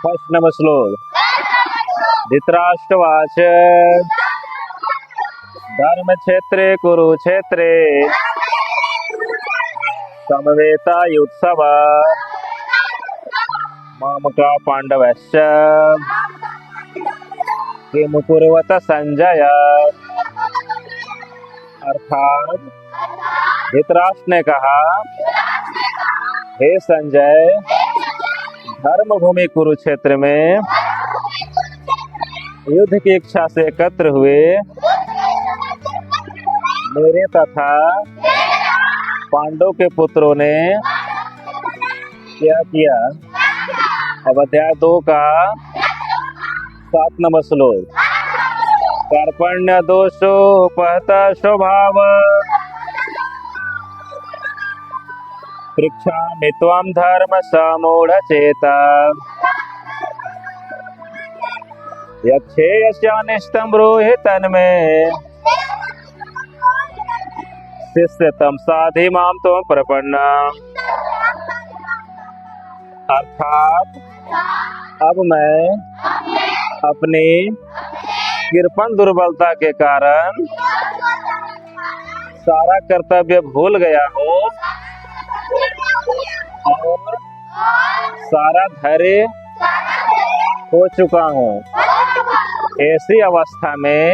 अष्टम श्लोक। धृतराष्ट्रवाच धर्म क्षेत्रे कुरुक्षेत्रे समवेतायुत्सव मामका पांडवश्च किम कुर्वत संजय। अर्थात धृतराष्ट्र ने कहा, हे संजय, धर्म भूमि कुरुक्षेत्र में युद्ध की इच्छा से एकत्र हुए मेरे तथा पांडव के पुत्रों ने क्या किया। अब अध्याय 2 का 7 नंबर श्लोक। कार्पण्य दोषोपहत स्वभाव पृच्छामि त्वं धर्म समूढ़ चेता यक्षेयस्यानिष्टं ब्रूहि तन्मे शिष्य तम साधि माम त्वं प्रपन्न। अर्थात अब मैं अपनी कृपण दुर्बलता के कारण सारा कर्तव्य भूल गया हूँ और सारा धैर्य खो चुका हूँ। ऐसी अवस्था में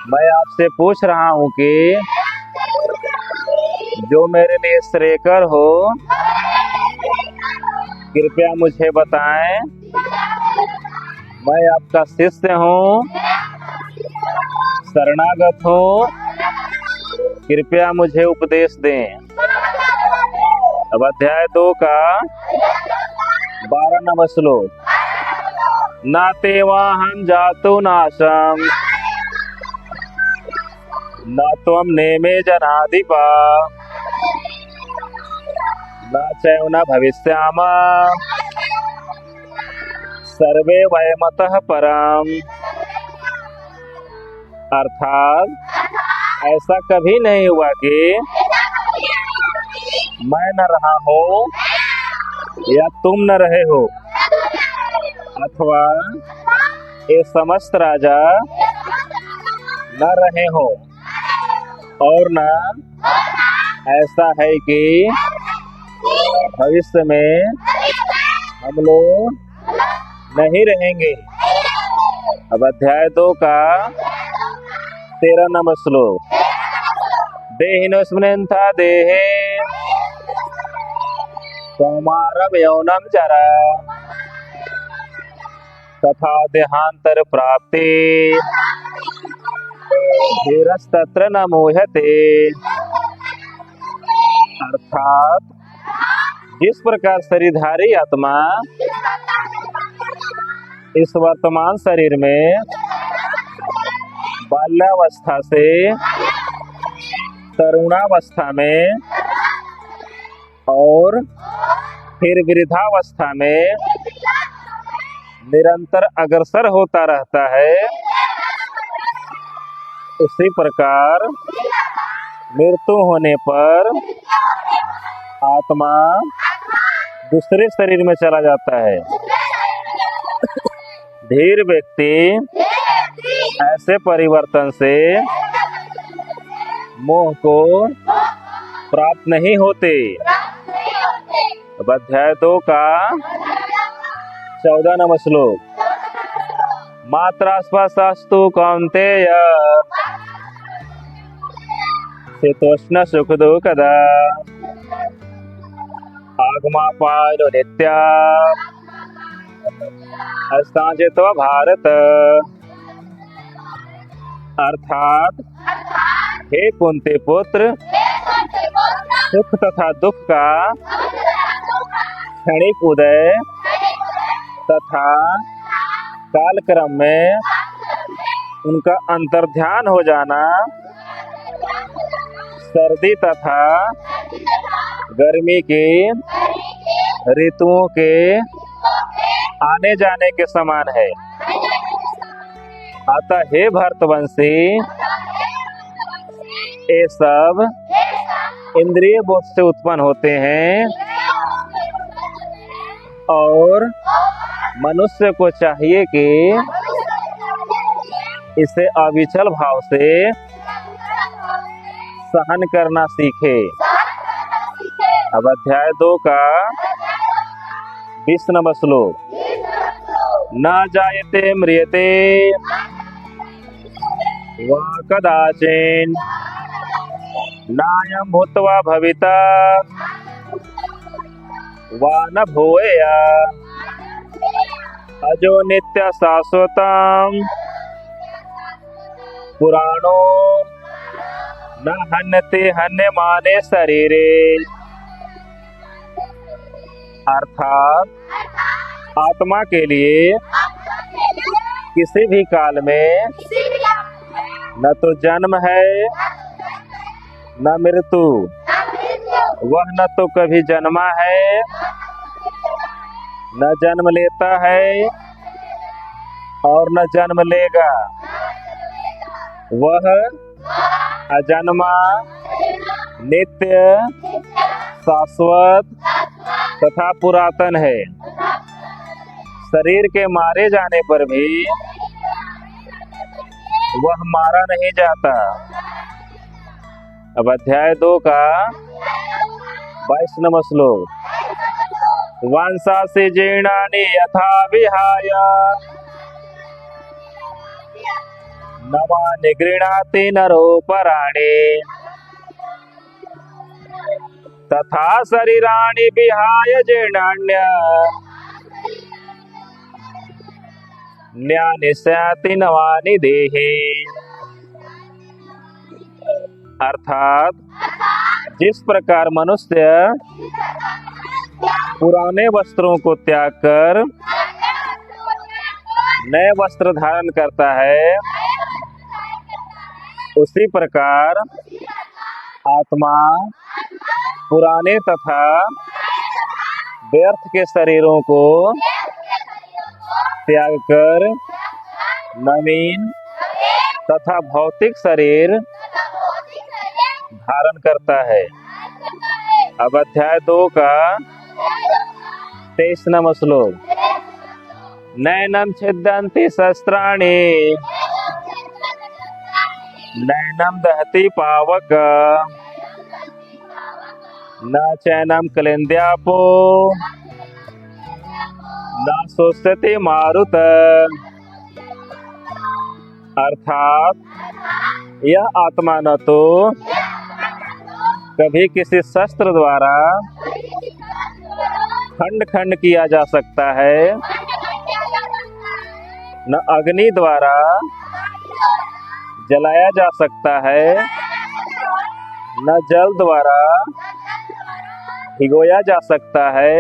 मैं आपसे पूछ रहा हूँ कि जो मेरे लिए श्रेयकर हो कृपया मुझे बताएं। मैं आपका शिष्य हूँ, शरणागत हूँ, कृपया मुझे उपदेश दें। अब अध्याय 2 का 12 नंबर श्लोक। नाते वाहं जातु नाशम न त्वं नेमे जनाधिपा न चैव न भविष्यामः सर्वे वयमतः परम। अर्थात ऐसा कभी नहीं हुआ कि मैं न रहा हूँ या तुम न रहे हो, अथवा ये समस्त राजा न रहे हो, और न ऐसा है कि भविष्य में हम लोग नहीं रहेंगे। अब अध्याय 2 का 13 नंबर श्लोक। देहिनोऽस्मिन् था देहे कौमारं यौनं जरा तथा देहांतर प्राप्ति धीरस्तत्र न मोह्यते। अर्थात जिस प्रकार शरीरधारी आत्मा इस वर्तमान शरीर में बाल्यावस्था से तरुणावस्था में और फिर वृद्धावस्था में निरंतर अग्रसर होता रहता है, उसी प्रकार मृत्यु होने पर आत्मा दूसरे शरीर में चला जाता है। धीर व्यक्ति ऐसे परिवर्तन से मोह को प्राप्त नहीं होते। अब अध्याय 2 का 14 नंबर श्लोक। मात्रा स्पर्शस्तु कौन्तेय शीतोष्ण सुख दुःखदा आगमापायनो नित्या अस्तांचित्वा भारत। अर्थात हे कुंती पुत्र, सुख तथा दुख का क्षणिक उदय तथा कालक्रम में उनका अंतर्ध्यान हो जाना सर्दी तथा गर्मी की ऋतुओं के आने जाने के समान है। अतः हे भरतवंशी, ये सब इंद्रिय बोध से उत्पन्न होते हैं और मनुष्य को चाहिए कि इसे अविचल भाव से सहन करना सीखे। अब अध्याय 2 का 20 नंबर श्लोक। न जायते म्रियते वा कदाचिन नायं भूत्वा भविता वा न भूया अजो नित्य शाश्वतम् पुराणो न हन्यते हन्यमाने शरीरे। अर्थात आत्मा के लिए किसी भी काल में न तो जन्म है न मृत्यु, वह न तो कभी जन्मा है न जन्म लेता है और न जन्म लेगा। वह अजन्मा, नित्य, शाश्वत तथा पुरातन है। शरीर के मारे जाने पर भी वह मारा नहीं जाता। अब अध्याय 2 का 22 नंबर श्लोक। वंशासि जीर्णानि यथा विहाय नवानि गृह्णाति नरो पराणि तथा शरीराणि विहाय जीर्णान्य न्यानिस्याति नवानि देहि। अर्थात जिस प्रकार मनुष्य पुराने वस्त्रों को त्याग कर नए वस्त्र धारण करता है, उसी प्रकार आत्मा पुराने तथा व्यर्थ के शरीरों को त्याग कर नवीन तथा भौतिक शरीर धारण करता है। अब अध्याय 2 का 23 नंबर श्लोक। नैनं छिद्यन्ति शस्त्राणि नैनं दहति पावक न चैनं क्लेन्द्यापो न शोष्यति मारुत। अर्थात यह आत्मा न तो कभी किसी शस्त्र द्वारा खंड खंड किया जा सकता है, न अग्नि द्वारा जलाया जा सकता है, न जल द्वारा भिगोया जा सकता है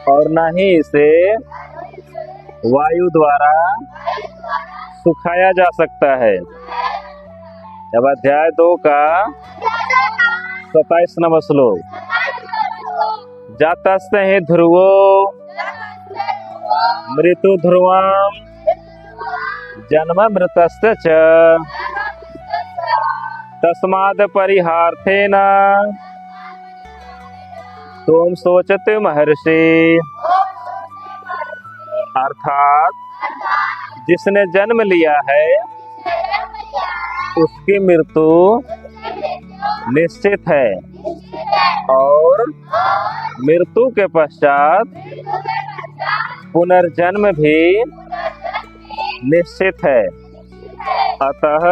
और न ही इसे वायु द्वारा सुखाया जा सकता है। अब अध्याय 2 का 27 नंबर श्लोक। जातस्य हि ध्रुवो मृत्यु ध्रुवम् जन्म मृतस्य च तस्माद् परिहार्थेन त्वं शोचते महर्षि। अर्थात जिसने जन्म लिया है उसकी मृत्यु निश्चित है और मृत्यु के पश्चात पुनर्जन्म भी निश्चित है। अतः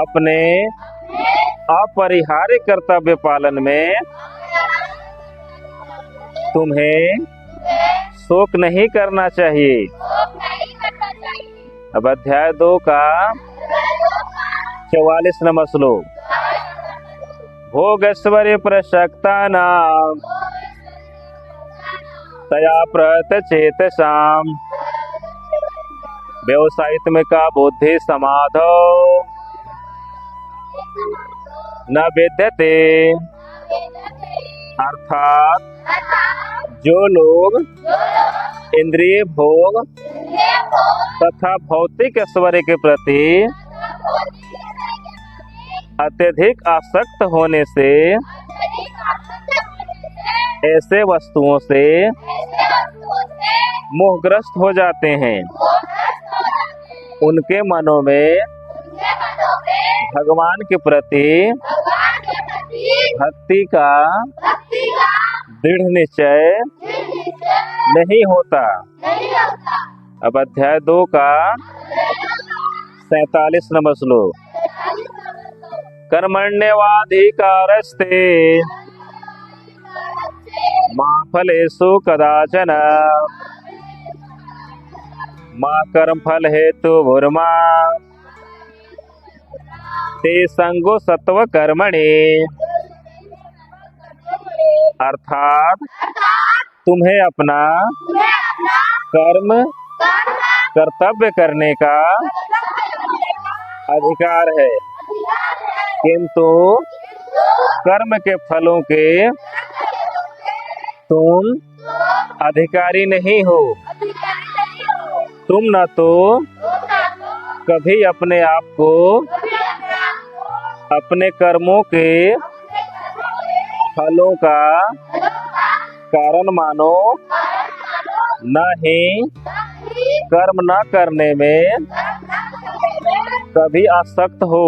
अपने अपरिहार्य कर्तव्य पालन में तुम्हें शोक नहीं करना चाहिए। अब अध्याय 2 का 44 नंबर श्लोक। भोगैश्वर्य प्रसक्तानां तया प्रतचेतसाम् व्यवसायित्मिका बुद्धि समाधौ न विद्यते। अर्थात जो लोग इंद्रिय भोग तथा भौतिक ऐश्वर्य के प्रति अत्यधिक आसक्त होने से ऐसे वस्तुओं से मोहग्रस्त हो जाते हैं। उनके मनों में भगवान के प्रति भक्ति का दृढ़ निश्चय नहीं होता। अब अध्याय 2 का 47 नंबर श्लोक। कर्मण्येवाधिकारस्ते मा फलेषु कदाचन मा कर्मफल हेतुर्मा ते संगो सत्व कर्मणि। अर्थात तुम्हें अपना कर्म कर्तव्य करने का अधिकार है, किंतु कर्म के फलों के तुम अधिकारी नहीं हो। तुम न तो कभी अपने आप को अपने कर्मों के फलों का कारण मानो, न ही कर्म न करने में कभी आसक्त हो।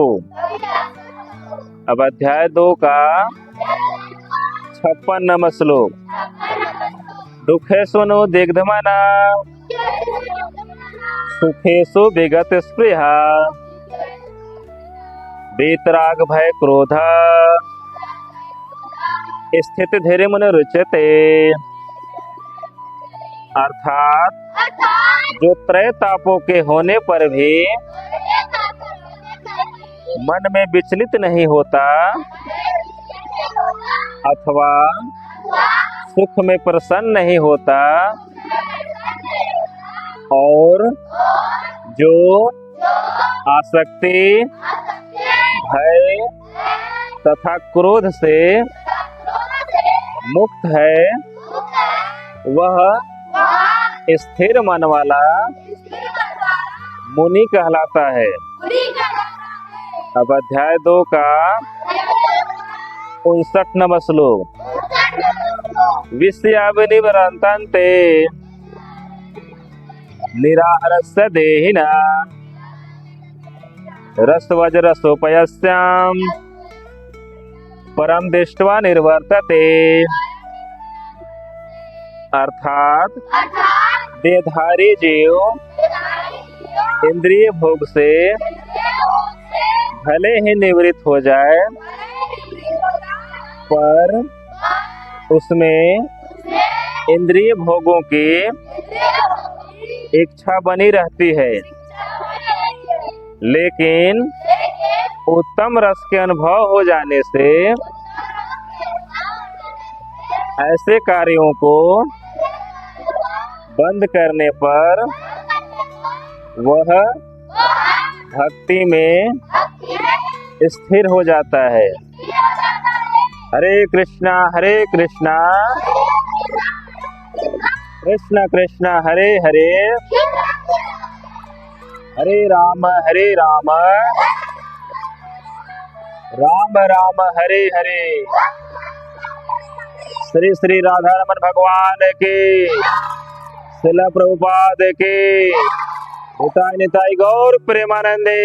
अब अध्याय 2 का 56 नंबर श्लोक। दुखेषु नो दिग्धमना सुखेषु विगत स्पृहा वीतराग भय क्रोध स्थित धैर्य मन रुचते। अर्थात जो त्रय तापों के होने पर भी मन में विचलित नहीं होता अथवा सुख में प्रसन्न नहीं होता, और जो आसक्ति भय तथा क्रोध से मुक्त है, वह स्थिर मन वाला मुनि कहलाता है। अब अध्याय 2 का 59 नंबर श्लोक। विषयाविनिवृत्तान्ते निराहारस्य देहिना रसवज्रसोपयस्याम परम दृष्ट्वा निर्वर्तते। अर्थात देहधारी जीव इंद्रिय भोग से भले ही निवृत्त हो जाए, पर उसमें इंद्रिय भोगों की इच्छा बनी रहती है। लेकिन उत्तम रस के अनुभव हो जाने से ऐसे कार्यों को बंद करने पर वह भक्ति में स्थिर हो जाता है। हरे कृष्णा कृष्णा कृष्णा हरे हरे, हरे राम राम राम हरे हरे। श्री श्री राधा रमन भगवान की, श्रील प्रभुपाद की, निताई निताई गौर प्रेमानंदे।